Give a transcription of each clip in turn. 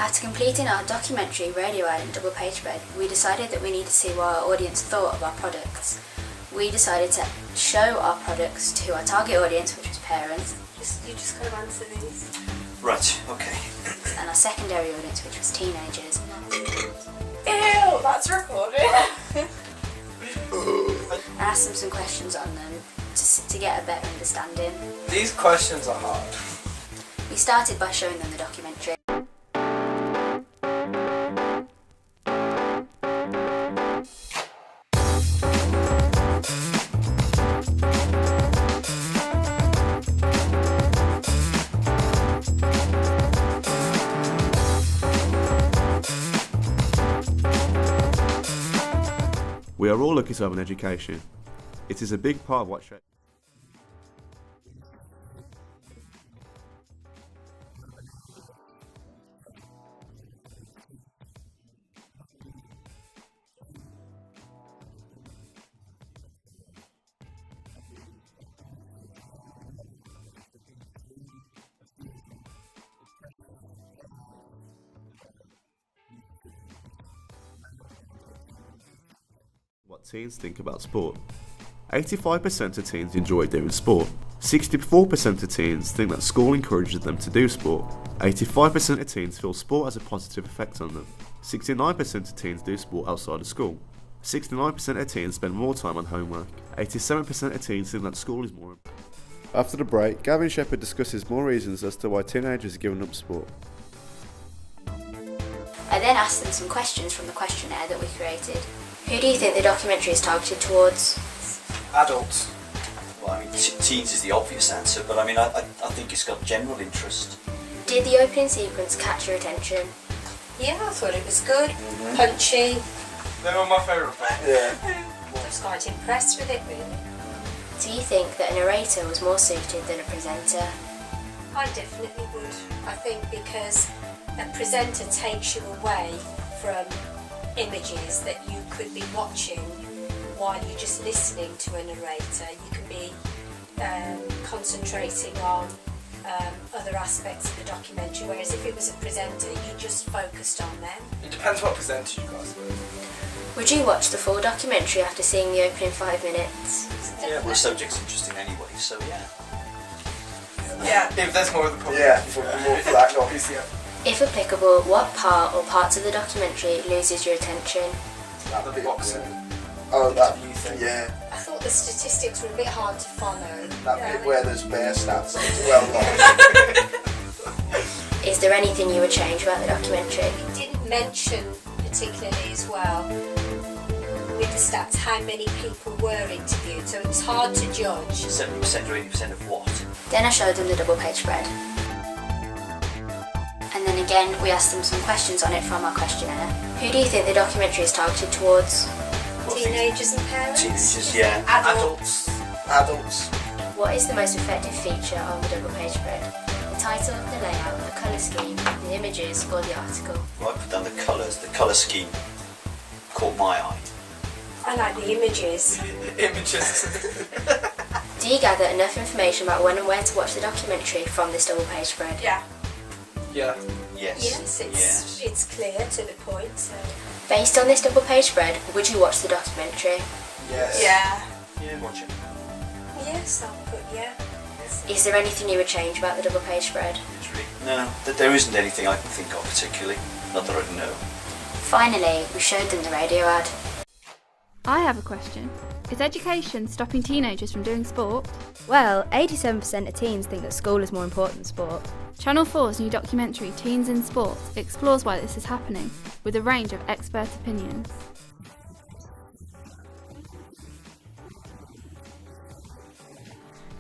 After completing our documentary radio ad and double page spread, we decided that we needed to see what our audience thought of our products. We decided to show our products to our target audience, which was parents. You just got to answer these. Right, okay. And our secondary audience, which was teenagers. Ew, that's recorded. And asked them some questions on them to get a better understanding. These questions are hard. We started by showing them the documentary. We are all looking to have an education. It is a big part of what shapes. What teens think about sport. 85% of teens enjoy doing sport. 64% of teens think that school encourages them to do sport. 85% of teens feel sport has a positive effect on them. 69% of teens do sport outside of school. 69% of teens spend more time on homework. 87% of teens think that school is more important. After the break, Gavin Shepherd discusses more reasons as to why teenagers are giving up sport. I then asked them some questions from the questionnaire that we created. Who do you think the documentary is targeted towards? Adults. Well, I mean, teens is the obvious answer, but I mean, I think it's got general interest. Did the opening sequence catch your attention? Yeah, I thought it was good, punchy. They were my favourite part. Yeah. I was quite impressed with it, really. Do you think that a narrator was more suited than a presenter? I definitely would. I think because a presenter takes you away from images that you could be watching while you're just listening to a narrator. You can be concentrating on other aspects of the documentary, whereas if it was a presenter, you just focused on them. It depends what presenter you guys were. Would you watch the full documentary after seeing the opening 5 minutes? Yeah, well, the subject's interesting anyway, so yeah. Yeah, if there's more of the public. Yeah, more for that noise, yeah. If applicable, what part or parts of the documentary loses your attention? Like the boxing. Oh, that, You think? yeah. I thought the statistics were a bit hard to follow. That bit where there's bare stats, it's well known. Is there anything you would change about the documentary? It didn't mention particularly as well with the stats how many people were interviewed, so it's hard to judge. 70% or 80% of what? Then I showed them the double page spread. And then again, we asked them some questions on it from our questionnaire. Who do you think the documentary is targeted towards? Teenagers and parents? Teenagers, yeah. Adults. Adults. What is the most effective feature of the double page spread? The title, the layout, the colour scheme, the images, or the article? Well, I put down the colours. The colour scheme caught my eye. I like the images. Images. Do you gather enough information about when and where to watch the documentary from this double page spread? Yeah. Yeah. Yes. Yes, it's clear to the point. So. Based on this double page spread, would you watch the documentary? Yes. Yeah. Yeah, watch it. Yes, I'll put yeah. Is there anything you would change about the double page spread? No, there isn't anything I can think of particularly. Not that I know. Finally, we showed them the radio ad. I have a question. Is education stopping teenagers from doing sport? Well, 87% of teens think that school is more important than sport. Channel 4's new documentary Teens in Sport explores why this is happening, with a range of expert opinions.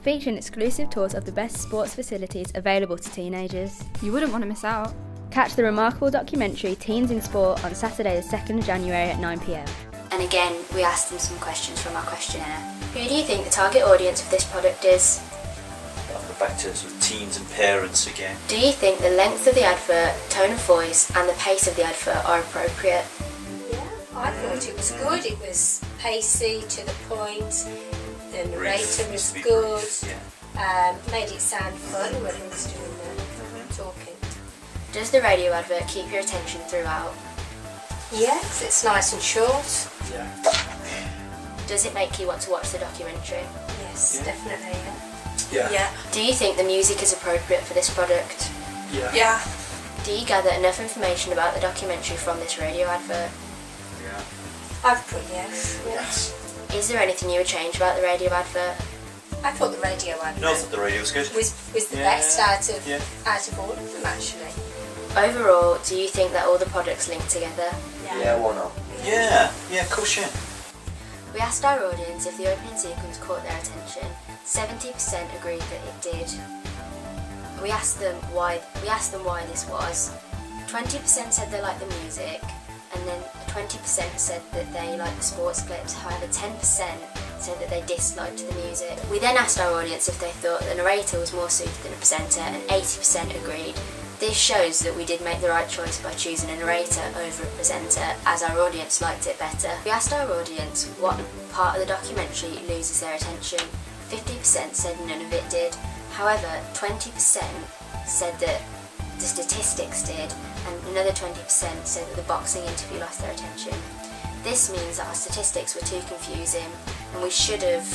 Featuring exclusive tours of the best sports facilities available to teenagers. You wouldn't want to miss out. Catch the remarkable documentary Teens in Sport on Saturday the 2nd of January at 9 p.m. And again, we asked them some questions from our questionnaire. Who do you think the target audience of this product is? I'll go back to sort of teens and parents again. Do you think the length of the advert, tone of voice, and the pace of the advert are appropriate? Yeah, I thought it was good. It was pacey, to the point. The narrator was good. Yeah. Made it sound fun when he was doing the talking. Does the radio advert keep your attention throughout? Yeah, 'cause it's nice and short. Yeah. Does it make you want to watch the documentary? Yes, Yeah. definitely. Yeah. Yeah. Do you think the music is appropriate for this product? Yeah. Yeah. Do you gather enough information about the documentary from this radio advert? Yeah. I've put yes. Yes. Is there anything you would change about the radio advert? I thought the radio advert No, I thought the radio was good. was the Yeah. best out of Yeah. all of them actually. Overall, do you think that all the products link together? Yeah, why not? Yeah. Yeah, of course, yeah. We asked our audience if the opening sequence caught their attention. 70% agreed that it did. We asked them why this was. 20% said they liked the music, and then 20% said that they liked the sports clips. However, 10% said that they disliked the music. We then asked our audience if they thought the narrator was more suited than a presenter, and 80% agreed. This shows that we did make the right choice by choosing a narrator over a presenter, as our audience liked it better. We asked our audience what part of the documentary loses their attention. 50% said none of it did. However, 20% said that the statistics did, and another 20% said that the boxing interview lost their attention. This means that our statistics were too confusing, and we should have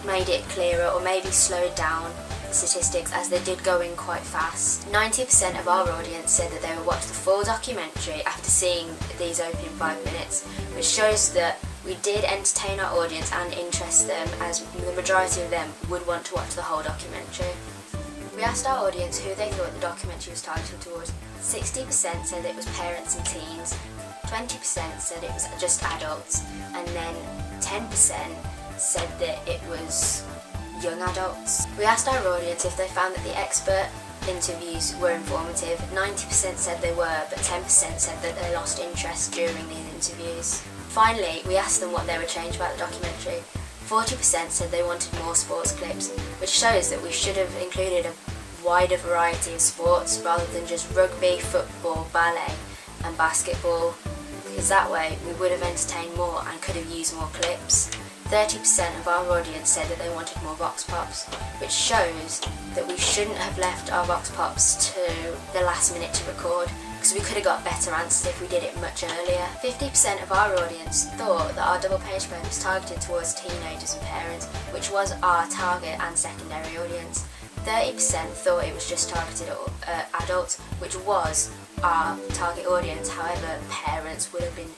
made it clearer or maybe slowed down the statistics, as they did go in quite fast. 90% of our audience said that they would watch the full documentary after seeing these opening 5 minutes, which shows that we did entertain our audience and interest them, as the majority of them would want to watch the whole documentary. We asked our audience who they thought the documentary was targeted towards. 60% said it was parents and teens, 20% said it was just adults, and then 10% said that it was young adults. We asked our audience if they found that the expert interviews were informative. 90% said they were, but 10% said that they lost interest during these interviews. Finally, we asked them what they would change about the documentary. 40% said they wanted more sports clips, which shows that we should have included a wider variety of sports rather than just rugby, football, ballet and basketball, because that way we would have entertained more and could have used more clips. 30% of our audience said that they wanted more vox pops, which shows that we shouldn't have left our vox pops to the last minute to record, because we could have got better answers if we did it much earlier. 50% of our audience thought that our double page spread was targeted towards teenagers and parents, which was our target and secondary audience. 30% thought it was just targeted at adults, which was our target audience. However, parents would have been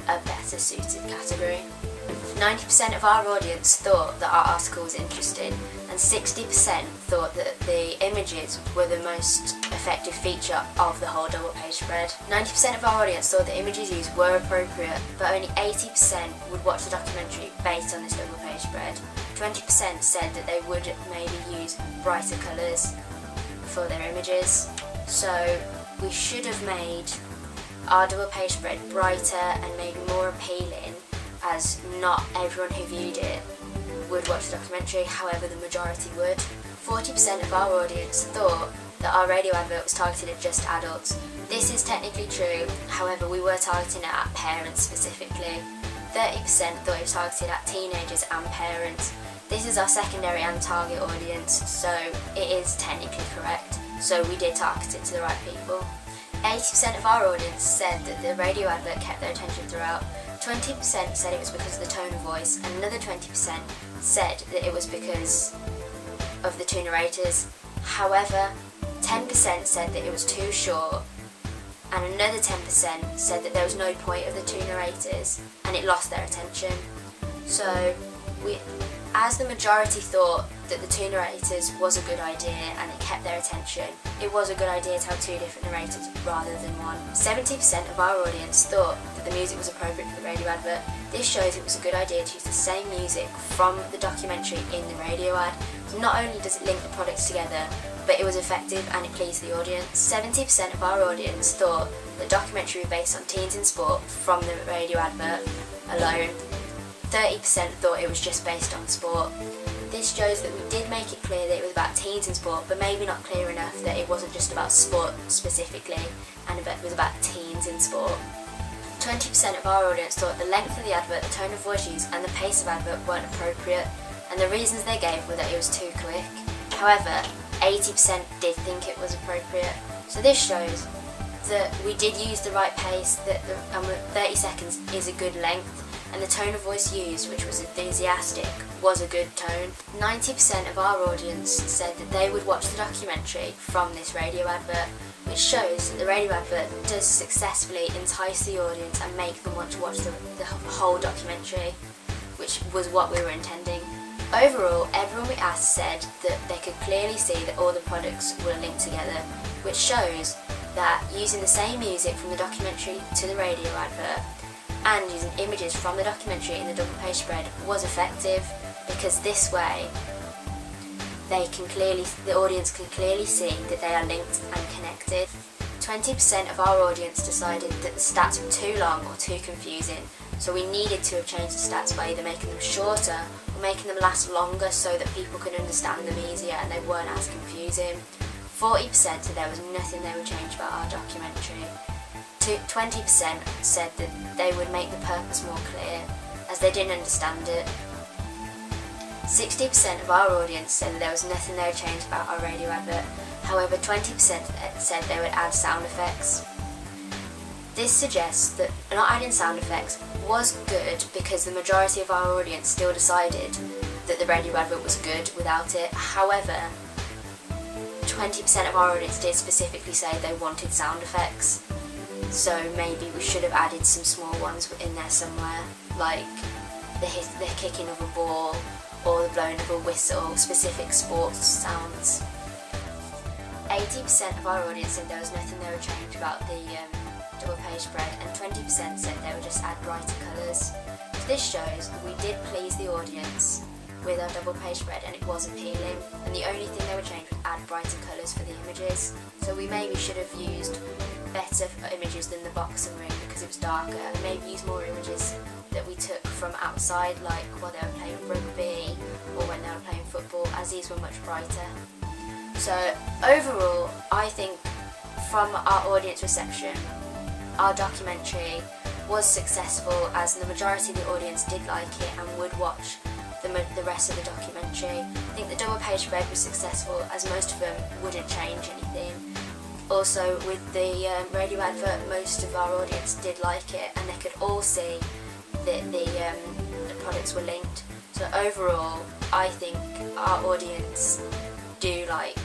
a better suited category. 90% of our audience thought that our article was interesting, and 60% thought that the images were the most effective feature of the whole double page spread. 90% of our audience thought the images used were appropriate, but only 80% would watch the documentary based on this double page spread. 20% said that they would maybe use brighter colours for their images. So we should have made our double page spread brighter and maybe more appealing, as not everyone who viewed it would watch the documentary, however the majority would. 40% of our audience thought that our radio advert was targeted at just adults. This is technically true, however we were targeting it at parents specifically. 30% thought it was targeted at teenagers and parents. This is our secondary and target audience, so it is technically correct, so we did target it to the right people. 80% of our audience said that the radio advert kept their attention throughout. 20% said it was because of the tone of voice, and another 20% said that it was because of the two narrators. However, 10% said that it was too short, and another 10% said that there was no point of the two narrators and it lost their attention. So as the majority thought that the two narrators was a good idea and it kept their attention, it was a good idea to have two different narrators rather than one. 70% of our audience thought that the music was appropriate for the radio advert. This shows it was a good idea to use the same music from the documentary in the radio ad. So not only does it link the products together, but it was effective and it pleased the audience. 70% of our audience thought the documentary was based on teens in sport from the radio advert alone. 30% thought it was just based on sport. This shows that we did make it clear that it was about teens in sport, but maybe not clear enough that it wasn't just about sport specifically, and it was about teens in sport. 20% of our audience thought the length of the advert, the tone of voice used, and the pace of advert weren't appropriate, and the reasons they gave were that it was too quick. However, 80% did think it was appropriate. So this shows that we did use the right pace, that 30 seconds is a good length, and the tone of voice used, which was enthusiastic, was a good tone. 90% of our audience said that they would watch the documentary from this radio advert, which shows that the radio advert does successfully entice the audience and make them want to watch the whole documentary, which was what we were intending. Overall, everyone we asked said that they could clearly see that all the products were linked together, which shows that using the same music from the documentary to the radio advert and using images from the documentary in the double page spread was effective, because this way the audience can clearly see that they are linked and connected. 20% of our audience decided that the stats were too long or too confusing, so we needed to have changed the stats by either making them shorter or making them last longer so that people could understand them easier and they weren't as confusing. 40% said there was nothing they would change about our documentary. 20% said that they would make the purpose more clear, as they didn't understand it. 60% of our audience said that there was nothing they would change about our radio advert. However, 20% said they would add sound effects. This suggests that not adding sound effects was good because the majority of our audience still decided that the radio advert was good without it. However, 20% of our audience did specifically say they wanted sound effects. So maybe we should have added some small ones in there somewhere, like the kicking of a ball or the blowing of a whistle, specific sports sounds. 80% of our audience said there was nothing they would change about the double page spread, and 20% said they would just add brighter colours. So this shows that we did please the audience with our double page spread and it was appealing, and the only thing they would change was add brighter colours for the images. So we maybe should have used better images than the boxing ring because it was darker, and maybe use more images that we took from outside, like while they were playing rugby or when they were playing football, as these were much brighter. So overall, I think from our audience reception, our documentary was successful, as the majority of the audience did like it and would watch the rest of the documentary. I think the double page spread was successful, as most of them wouldn't change anything. Also, with the radio advert, most of our audience did like it and they could all see that the products were linked. So overall, I think our audience do like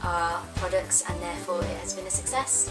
our products and therefore it has been a success.